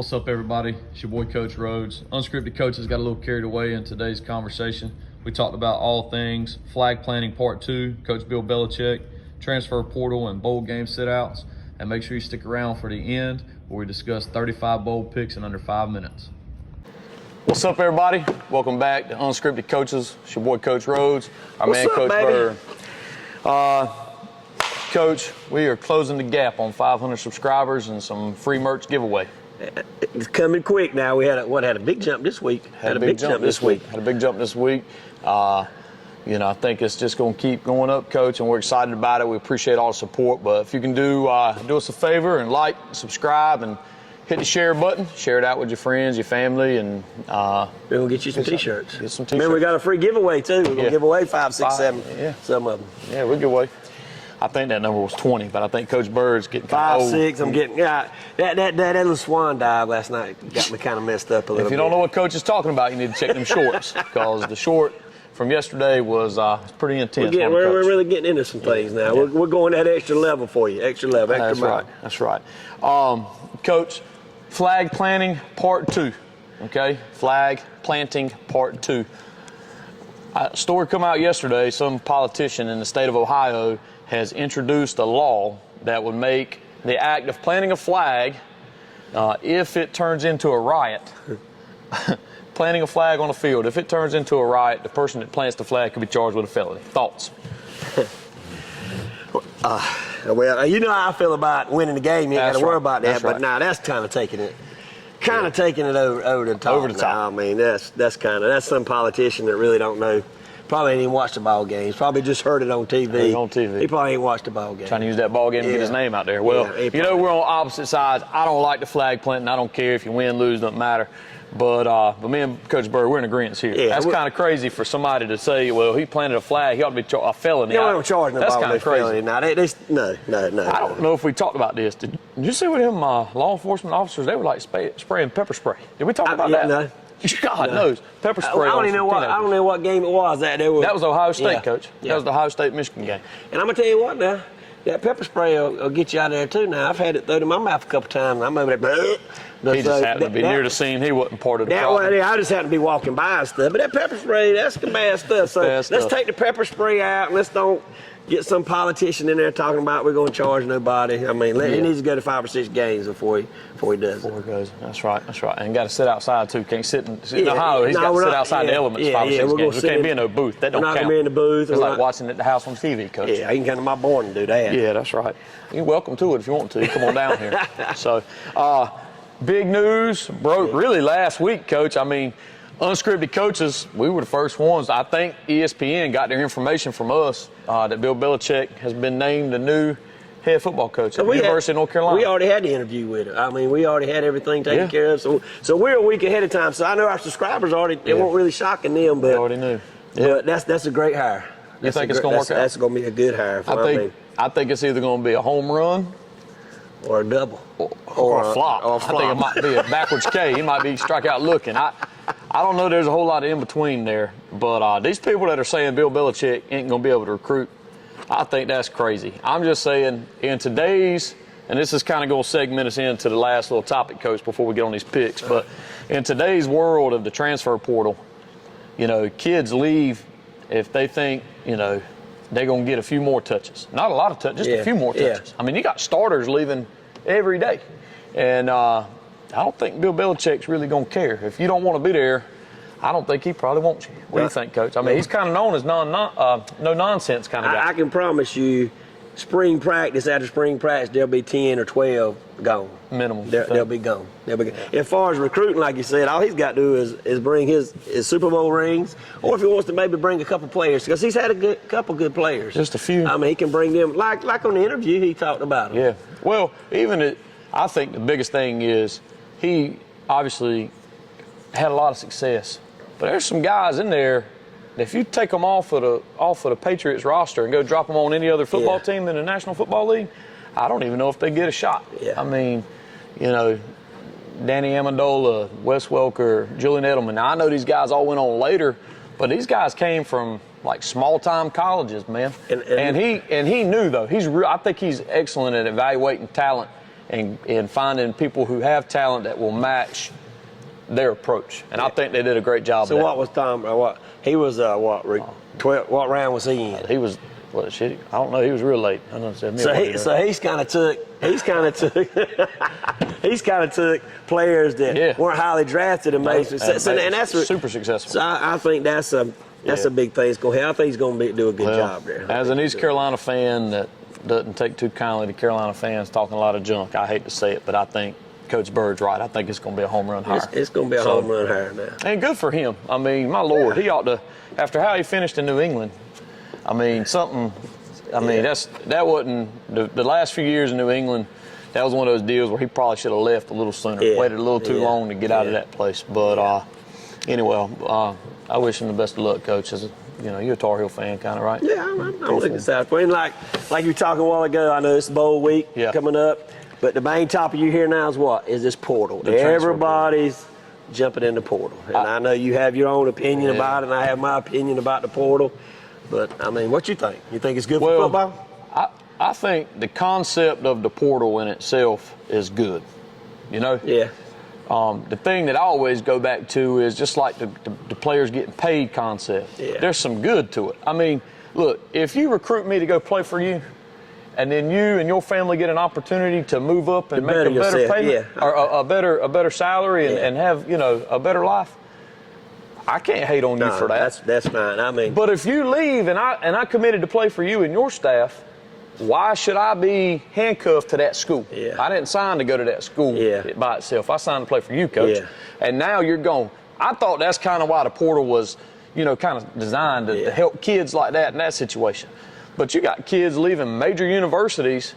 What's up, everybody? It's your boy, Coach Rhodes. Unscripted Coaches got a little carried away in today's conversation. We talked about all things flag planting part 2, Coach Bill Belichick, transfer portal, and bowl game sit-outs. And make sure you stick around for the end where we discuss 35 bowl picks in under 5 minutes. What's up, everybody? Welcome back to Unscripted Coaches. It's your boy, Coach Rhodes. Our man, Coach Bird. Coach, we are closing the gap on 500 subscribers and some free merch giveaway. It's coming quick now. We had a big jump this week. Had a big jump this week. I think it's just going to keep going up, Coach, and we're excited about it. We appreciate all the support. But if you can do us a favor and like, subscribe, and hit the share button. Share it out with your friends, your family, and we're gonna get you some T-shirts. Get some T-shirts. Remember, we got a free giveaway too. We're gonna give away 5, 6, 7. Yeah. Some of them. Yeah, we'll give away. I think that number was 20, but I think Coach Bird's getting 5, old. 6. I'm getting that little swan dive last night got me kind of messed up a little bit. If you don't know what Coach is talking about, you need to check them shorts because the short from yesterday was pretty intense. We're really getting into some things now. Yeah. We're going that extra level for you. Extra level. That's right. Coach, flag planting part 2. Okay, flag planting part 2. A story come out yesterday. Some politician in the state of Ohio has introduced a law that would make the act of planting a flag, if it turns into a riot, planting a flag on a field, if it turns into a riot, the person that plants the flag could be charged with a felony. Thoughts? Well, you know how I feel about winning the game. You ain't got to worry about that. But now that's kind of taking it. Over the top. Over the top. I mean, that's some politician that really don't know. Probably ain't even watched the ball games. Probably just heard it on TV. He probably ain't watched the ball game. Trying to use that ball game to get his name out there. Well, we're on opposite sides. I don't like the flag planting. I don't care if you win, lose, doesn't matter. But me and Coach Bird, we're in agreement here. Yeah, that's kind of crazy for somebody to say, well, he planted a flag, he ought to be a felony. They don't charge nobody. That's kind of crazy. Now, no. I don't know if we talked about this. Did you see with them law enforcement officers? They were like spraying pepper spray. Did we talk about that? No. God knows. Pepper spray. I don't know what game it was. That was Ohio State, Coach. That was the Ohio State-Michigan game. And I'm going to tell you what now. That pepper spray will get you out of there, too. Now, I've had it thrown in my mouth a couple times. I'm over there. He just happened to be near the scene. He wasn't part of the problem. I just happened to be walking by and stuff. But that pepper spray, that's the bad stuff. So let's take the pepper spray out and let's don't get some politician in there talking about we're going to charge nobody. I mean, he needs to go to 5 or 6 games before he does it. Before he goes. That's right. And got to sit outside, too. Can't sit in Ohio. He's got to sit outside the elements 5 or 6 games. We can't be in no booth. That don't count. We're not going to be in the booth. It's like watching it at the house on TV, Coach. Yeah, you can come to my board and do that. Yeah, that's right. You're welcome to it if you want to. Come on down here. So, big news broke really last week, Coach. I mean, Unscripted Coaches, we were the first ones. I think ESPN got their information from us that Bill Belichick has been named the new head football coach at the University of North Carolina. We already had the interview with him. I mean, we already had everything taken care of. So we're a week ahead of time. So I know our subscribers already, it won't really shocking them. But they already knew. But that's a great hire. You think it's going to work out? That's going to be a good hire. I think it's either going to be a home run or a double. Or a flop. I think it might be a backwards K. He might be strikeout looking. I don't know there's a whole lot of in-between there. But these people that are saying Bill Belichick ain't going to be able to recruit, I think that's crazy. I'm just saying in today's, and this is kind of going to segment us into the last little topic, Coach, before we get on these picks. But in today's world of the transfer portal, kids leave if they think, they're going to get a few more touches. Not a lot of touches, just a few more touches. Yeah. I mean, you got starters leaving every day. And I don't think Bill Belichick's really going to care. If you don't want to be there, I don't think he probably wants you. What do you think, Coach? I mean, he's kind of known as no-nonsense kind of guy. I can promise you, after spring practice, there'll be 10 or 12 gone. Minimum. They'll be gone. As far as recruiting, like you said, all he's got to do is bring his Super Bowl rings, or if he wants to maybe bring a couple players, because he's had a couple good players. Just a few. I mean, he can bring them, like on the interview, he talked about them. Yeah. Well, I think the biggest thing is he obviously had a lot of success. But there's some guys in there that if you take them off of the Patriots roster and go drop them on any other football team in the National Football League, I don't even know if they get a shot. Yeah. I mean, Danny Amendola, Wes Welker, Julian Edelman. Now, I know these guys all went on later, but these guys came from like small-time colleges, man. And he knew, though. I think he's excellent at evaluating talent and finding people who have talent that will match their approach. And I think they did a great job. So what was Tom? He was 12? What round was he in? He was shit. I don't know. He was real late. I don't know. So he's kind of took players that weren't highly drafted and made success. And that's super successful. So I think that's a big thing. I think he's going to do a good job there. As an East Carolina fan that doesn't take too kindly to Carolina fans talking a lot of junk, I hate to say it, but I think Coach Bird's right. I think it's going to be a home run hire. It's going to be a home run hire now. And good for him. I mean, my Lord, he ought to, after how he finished in New England, that wasn't, the last few years in New England, that was one of those deals where he probably should have left a little sooner, waited a little too long to get out of that place. But anyway, I wish him the best of luck, Coach. You're a Tar Heel fan, kind of, right? Yeah, I'm looking at South Point. Like you were talking a while ago, I know it's bowl week coming up, but the main topic you hear now is what? Is this portal. Everybody's jumping in the portal. And I know you have your own opinion about it, and I have my opinion about the portal. But, I mean, what you think? You think it's good for football? I think the concept of the portal in itself is good, Yeah. The thing that I always go back to is just like the players getting paid concept. Yeah. There's some good to it. I mean, look, if you recruit me to go play for you, and then you and your family get an opportunity to move up and make a better payment or a better salary and have a better life, I can't hate on you for that. That's fine. I mean, but if you leave and I committed to play for you and your staff, why should I be handcuffed to that school? Yeah. I didn't sign to go to that school by itself. I signed to play for you, Coach. Yeah. And now you're gone. I thought that's kind of why the portal was, kind of designed to help kids like that in that situation. But you got kids leaving major universities,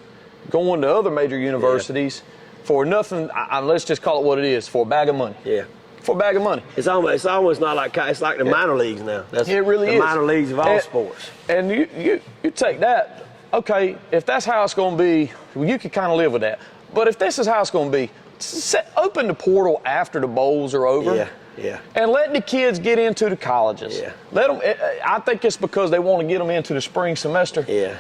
going to other major universities for nothing. Let's just call it what it is, for a bag of money. Yeah. For a bag of money. It's almost not like it's like the minor leagues now. It really is. The minor leagues of all sports. And you take that. Okay, if that's how it's going to be, you could kind of live with that. But if this is how it's going to be, open the portal after the bowls are over. Yeah. And let the kids get into the colleges. Yeah. Let them. I think it's because they want to get them into the spring semester. Yeah.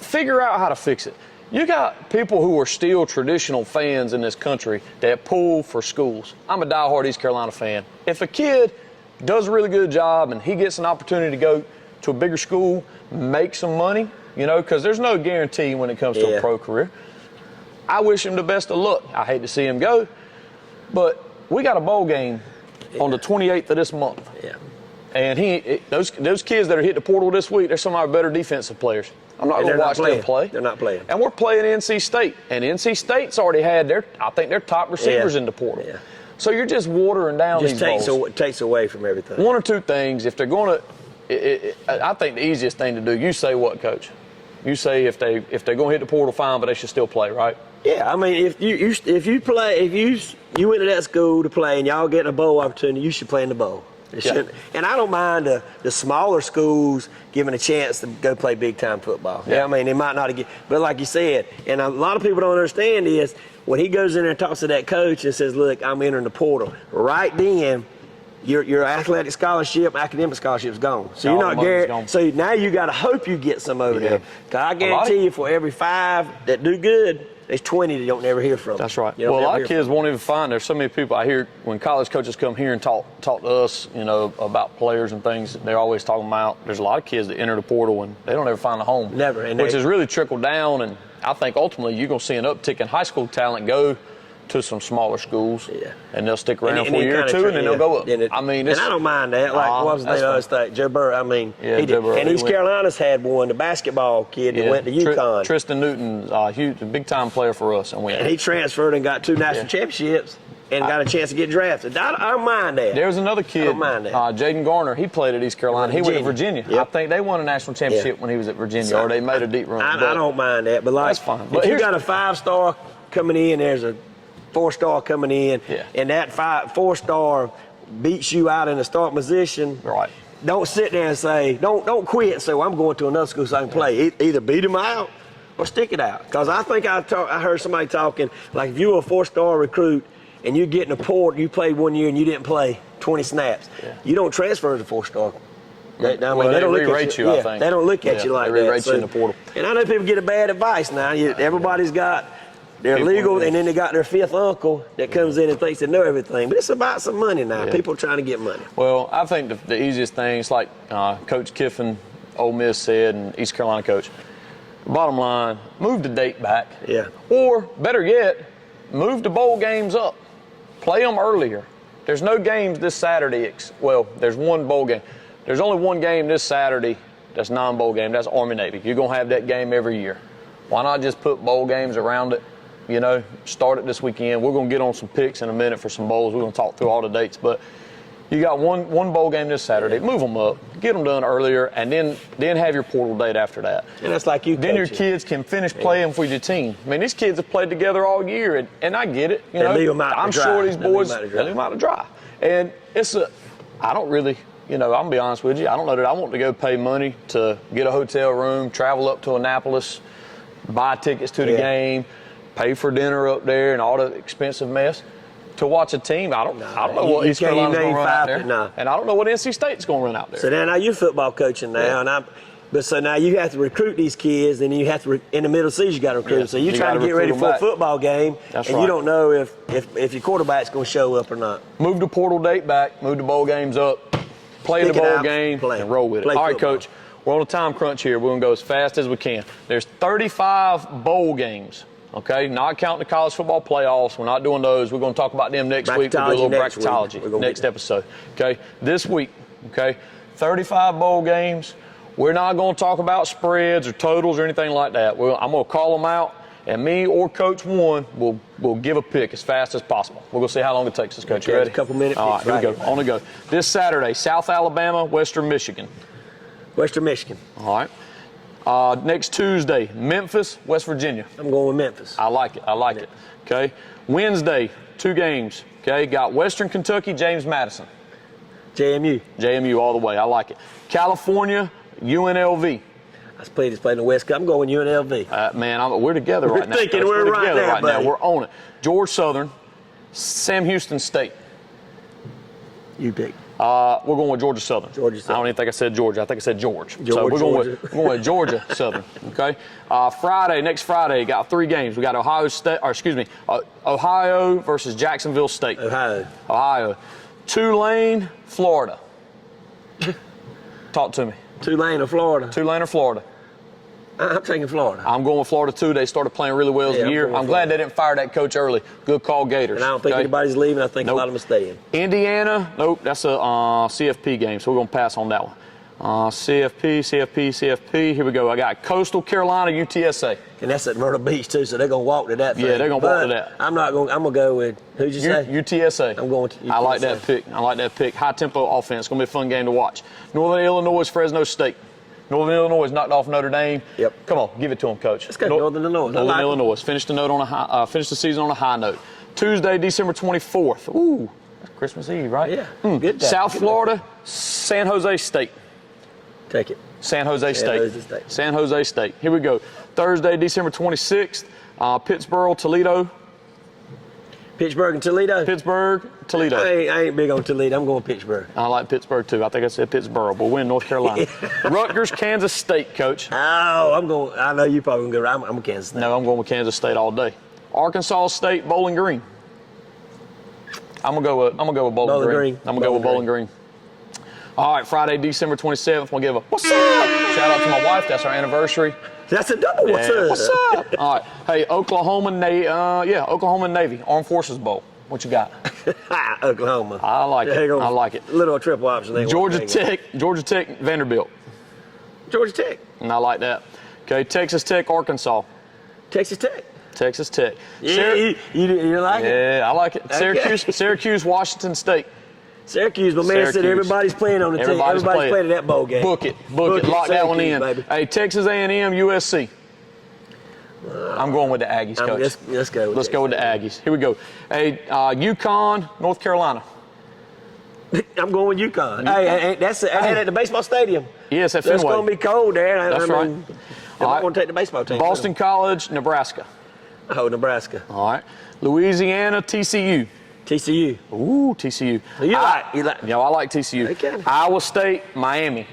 Figure out how to fix it. You got people who are still traditional fans in this country that pull for schools. I'm a diehard East Carolina fan. If a kid does a really good job and he gets an opportunity to go to a bigger school, make some money, because there's no guarantee when it comes to a pro career. I wish him the best of luck. I hate to see him go, but we got a bowl game on the 28th of this month. Yeah. And those kids that are hitting the portal this week, they're some of our better defensive players. I'm not going to watch them play. They're not playing. And we're playing NC State. And NC State's already had their top receivers in the portal. Yeah. So you're just watering down these bowls. It takes away from everything. One or two things. If they're going to, I think the easiest thing to do, you say what, Coach? You say if they're going to hit the portal, fine, but they should still play, right? Yeah, I mean, if you went to that school to play and y'all getting a bowl opportunity, you should play in the bowl. And I don't mind the smaller schools giving a chance to go play big time football. Yeah, I mean, they might not get, but like you said, and a lot of people don't understand is when he goes in there and talks to that coach and says, "Look, I'm entering the portal." Right then, your athletic scholarship, academic scholarship is gone. So you're not guaranteed. So now you got to hope you get some over there. Because I guarantee you, for every 5 that do good, there's 20 that you don't never hear from. That's right. Well, a lot of kids won't even find. There's so many people I hear when college coaches come here and talk to us, about players and things. They're always talking about. There's a lot of kids that enter the portal and they don't ever find a home. Never, which has really trickled down. And I think ultimately you're going to see an uptick in high school talent go to some smaller schools, and they'll stick around for a year or two, and then they'll go up. And I don't mind that. Like, what was the name of the state? Joe Burrow. I mean, he did. And East Carolina's had one, the basketball kid that went to UConn. Tristan Newton, huge, big-time player for us. And he transferred and got 2 national championships and got a chance to get drafted. I don't mind that. There's another kid, I don't mind that. Jaden Garner. He played at East Carolina. He went to Virginia. Yep. I think they won a national championship when he was at Virginia, or they made a deep run. I don't mind that. But, like, that's fine. If you got a 5-star coming in, there's a 4-star coming in, and that 4-star beats you out in the start position. Right. Don't sit there and say, don't quit and say, well, I'm going to another school so I can play. Either beat them out or stick it out. Because I think I heard somebody talking, like if you were a 4-star recruit and you're getting a portal, you played 1 year and you didn't play 20 snaps, you don't transfer as a 4-star. They don't re-rate you, I think. They don't look at you like they that. Re-rate you in the portal. And I know people get a bad advice now. Everybody's got They're legal, and then they got their fifth uncle that comes in and thinks they know everything. But it's about some money now. Yeah. People trying to get money. Well, I think the easiest thing is like Coach Kiffin, Ole Miss said, and East Carolina coach. Bottom line, move the date back. Yeah. Or better yet, move the bowl games up. Play them earlier. There's no games this Saturday. Well, there's one bowl game. There's only one game this Saturday that's non-bowl game. That's Army-Navy. You're going to have that game every year. Why not just put bowl games around it? You know, start it this weekend. We're going to get on some picks in a minute for some bowls. We're going to talk through all the dates. But you got one bowl game this Saturday. Move them up. Get them done earlier, and then have your portal date after that. And that's like you Then your kids can finish playing for your team. I mean, these kids have played together all year, and I get it. You know, leave them out I'm to dry. sure these boys, they leave them out to dry. And I don't really, I'm going to be honest with you, I don't know that I want to go pay money to get a hotel room, travel up to Annapolis, buy tickets to the game, pay for dinner up there and all the expensive mess to watch a team. I don't know what East Carolina's going to run out there. No. And I don't know what NC State's going to run out there. So now you're football coaching now, and so now you have to recruit these kids, and then you have to in the middle of the season you got to recruit them. So you're trying to get ready for a football game, you don't know if your quarterback's going to show up or not. Move the portal date back, move the bowl games up, play the bowl game, and roll with it. All right, Coach. We're on a time crunch here. We're going to go as fast as we can. There's 35 bowl games, okay? Not counting the college football playoffs. We're not doing those. We're going to talk about them next week. We'll do a little bracketology next episode, okay? This week, okay, 35 bowl games. We're not going to talk about spreads or totals or anything like that. I'm going to call them out, and me or Coach One will give a pick as fast as possible. We're going to see how long it takes us, Coach. You ready? A couple minutes. All right, here we go. On the go. This Saturday, South Alabama, Western Michigan. Western Michigan. All right. Next Tuesday, Memphis, West Virginia. I'm going with Memphis. I like it. I like it. Okay. Wednesday, 2 games. Okay. Got Western Kentucky, James Madison. JMU. JMU all the way. I like it. California, UNLV. That's played in the West Coast. I'm going UNLV. Man, we're together right now. We're thinking we're right together there, right now. We're on it. Georgia Southern, Sam Houston State. You pick. We're going with Georgia Southern. Georgia Southern. I don't even think I said Georgia. I think I said George. So we're going with Georgia Southern. Okay. Next Friday, got 3 games. We got Ohio versus Jacksonville State. Ohio. Tulane, Florida. Talk to me. Tulane or Florida? Tulane or Florida? I'm taking Florida. I'm going with Florida too. They started playing really well as the year. I'm glad they didn't fire that coach early. Good call, Gators. And I don't think anybody's leaving. I think a lot of them are staying. Indiana, nope. That's a CFP game, so we're going to pass on that one. CFP. Here we go. I got Coastal Carolina, UTSA. And that's at Myrtle Beach too, so they're going to walk to that thing. Yeah, they're going to walk to that. I'm going to go with, who'd you say? UTSA. I'm going to UTSA. I like that pick. High tempo offense. It's going to be a fun game to watch. Northern Illinois, Fresno State. Northern Illinois knocked off Notre Dame. Yep. Come on, give it to them, Coach. Let's go Northern Illinois. Northern Illinois. Finished the season on a high note. Tuesday, December 24th. Ooh, that's Christmas Eve, right? Yeah. Good day. South Florida, San Jose State. Take it. San Jose State. Here we go. Thursday, December 26th. Pittsburgh, Toledo. Pittsburgh and Toledo? Toledo. I ain't big on Toledo. I'm going Pittsburgh. I like Pittsburgh, too. I think I said Pittsburgh. We'll win North Carolina. Rutgers, Kansas State, Coach. Oh, I know you probably going to go. I'm with Kansas State. No, I'm going with Kansas State all day. Arkansas State, Bowling Green. I'm gonna go with Bowling Green. I'm gonna go with Bowling Green. All right, Friday, December 27th. We'll give a what's up shout out to my wife. That's our anniversary. That's a double. What's up? All right. Hey, Oklahoma Navy Armed Forces Bowl. What you got? Oklahoma. I like it. I like it. Little triple option. Georgia Tech, Vanderbilt. Georgia Tech. And I like that. Okay, Texas Tech, Arkansas. Texas Tech. Yeah, you like it? Yeah, I like it. Okay. Syracuse, Washington State. Syracuse, my man said everybody's playing on the team. Everybody's playing in that bowl game. Book it. Lock that one in. Baby. Hey, Texas A&M, USC. I'm going with the Aggies, Coach. Let's go. Let's go with the Aggies. Here we go. Hey, UConn, North Carolina. I'm going with UConn. Hey, that's at the baseball stadium. Yes, at Fenway. It's going to be cold there. That's right. I'm going to take the baseball team. Boston College, Nebraska. Oh, Nebraska. All right. Louisiana, TCU. Ooh, TCU. So you like? Yeah, I like TCU. Okay. Iowa State, Miami.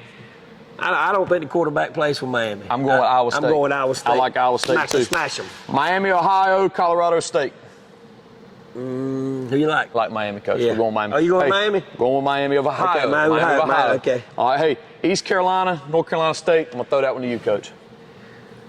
I don't think the quarterback plays for Miami. I'm going with Iowa State. I'm going with Iowa State. I like Iowa State too. Smash them. Miami, Ohio, Colorado State. Who you like? Like Miami, coach. Yeah. We're going Miami. Oh, you going Miami? Going with Miami of Ohio. Okay, Miami of Ohio. Okay. All right, hey, East Carolina, North Carolina State. I'm gonna throw that one to you, coach.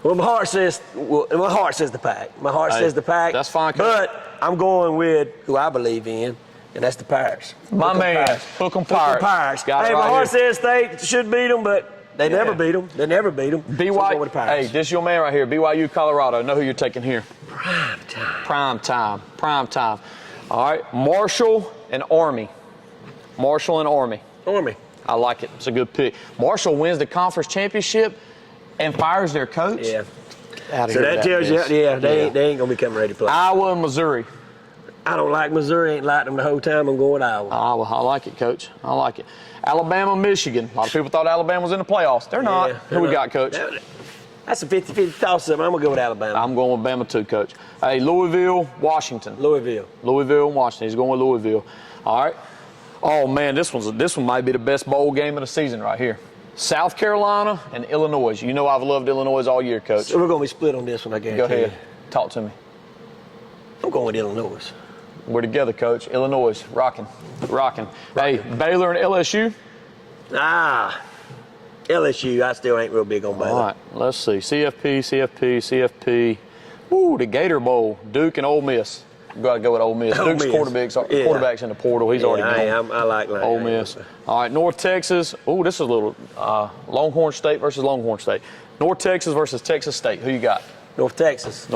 Well, my heart says the Pack. My heart says the Pack. That's fine, coach. But I'm going with who I believe in, and that's the Pirates. My man, Hook 'em Pirates. Got it Hey, right my heart here. says State should beat them, but they never beat them. They never beat them. BYU. So I'm going with the Pirates. Hey, this is your man right here. BYU, Colorado. Know who you're taking here? Prime time. Prime time. Prime time. All right, Marshall and Army. Marshall and Army. Army. I like it. It's a good pick. Marshall wins the conference championship and fires their coach. Yeah. Out of So here, that tells you, they Yeah. ain't gonna be coming ready to play. Iowa and Missouri. I don't like Missouri. Ain't liked them the whole time. I'm going with Iowa. I like it, coach. I like it. Alabama, Michigan. A lot of people thought Alabama was in the playoffs. They're not. Who we got, coach? That's a 50-50 toss-up. I'm gonna go with Alabama. I'm going with Bama too, coach. Hey, Louisville, Washington. Louisville and Washington. He's going with Louisville. All right. Oh man, this one might be the best bowl game of the season right here. South Carolina and Illinois. You know I've loved Illinois all year, coach. So we're gonna be split on this one, I guarantee. Go ahead. You. Talk to me. I'm going with Illinois. We're together, coach. Illinois, rocking. Hey, Baylor and LSU. LSU. I still ain't real big on Baylor. All right, let's see. CFP. Ooh, the Gator Bowl. Duke and Ole Miss. Got to go with Ole Miss. Ole Duke's Miss. quarterback's in the portal. He's already gone. I like Ole Miss. All right, North Texas. Ooh, this is a little Longhorn State versus Longhorn State. North Texas versus Texas State. Who you got? North Texas.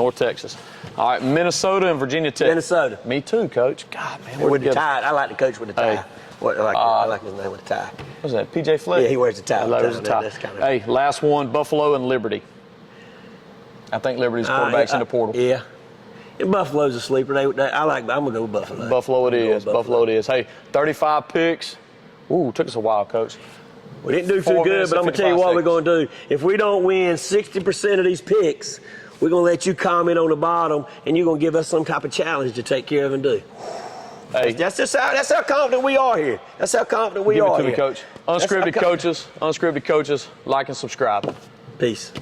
All right, Minnesota and Virginia Tech. Minnesota. Me too, coach. God, man, we're With the together. tie. I like the coach with the tie. Hey. I like his name with the tie. What's that, PJ Fleck? Yeah, he wears the tie. Wears the tie. That's kinda... Hey, last one, Buffalo and Liberty. I think Liberty's quarterback's in the portal. Yeah. And Buffalo's a sleeper. I'm gonna go with Buffalo. Buffalo it is. Hey, 35 picks. Ooh, took us a while, coach. We didn't do too good, but I'm gonna tell you what we're gonna do. If we don't win 60% of these picks, we're gonna let you comment on the bottom, and you're gonna give us some type of challenge to take care of and do. Hey, that's how confident we are here. That's how confident we are. Give it to me, coach. Unscripted coaches, like and subscribe. Peace.